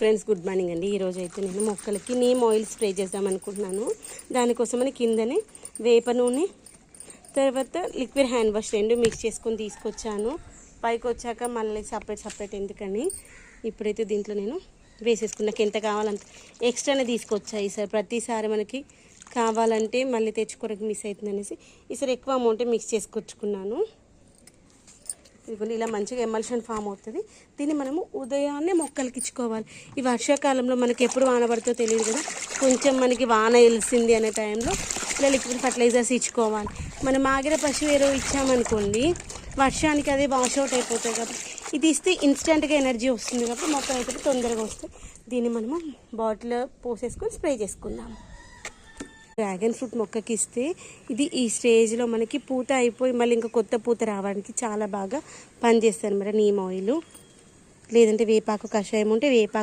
Friends, good morning అండి. ఈరోజు అయితే నేను మొక్కలకి నీమ్ ఆయిల్ స్ప్రే చేద్దాం అనుకుంటున్నాను. దానికోసమని కిందనే వేప నూనె, తర్వాత లిక్విడ్ హ్యాండ్ వాష్ రెండు మిక్స్ చేసుకొని తీసుకొచ్చాను. పైకి వచ్చాక మళ్ళీ సపరేట్ ఎందుకని ఇప్పుడైతే దీంట్లో నేను వేసేసుకున్నాక ఎంత కావాలంత ఎక్స్ట్రానే తీసుకొచ్చా. ఈసారి ప్రతిసారి మనకి కావాలంటే మళ్ళీ తెచ్చుకోవడానికి మిస్ అవుతుంది అనేసి ఈసారి ఎక్కువ అమౌంట్ మిక్స్ చేసుకొచ్చుకున్నాను. ఇదిగోండి, ఇలా మంచిగా ఎమల్షన్ ఫామ్ అవుతుంది. దీన్ని మనము ఉదయాన్నే మొక్కలకి ఇచ్చుకోవాలి. ఈ వర్షాకాలంలో మనకి ఎప్పుడు వాన పడుతుందో తెలియదు కదా, కొంచెం మనకి వాన వెలిసింది అనే టైంలో ఇలా లిక్విడ్ ఫర్టిలైజర్స్ ఇచ్చుకోవాలి. మనం ఆగిన పశువు ఎరువు ఇచ్చామనుకోండి, వర్షానికి అదే వాష్ అవుట్ అయిపోతాయి కాబట్టి ఇది ఇస్తే ఇన్స్టెంట్గా ఎనర్జీ వస్తుంది కాబట్టి మొక్కలు అయితే తొందరగా వస్తాయి. దీన్ని మనము బాటిల్ పోసేసుకొని స్ప్రే చేసుకుందాం. డ్రాగన్ ఫ్రూట్ మొక్కకి ఇస్తే ఇది ఈ స్టేజ్లో మనకి పూత అయిపోయి మళ్ళీ ఇంకా కొత్త పూత రావడానికి చాలా బాగా పనిచేస్తుంది అన్నమాట నీమ్ ఆయిల్. లేదంటే వేపాకు కషాయం ఉంటే వేపాకు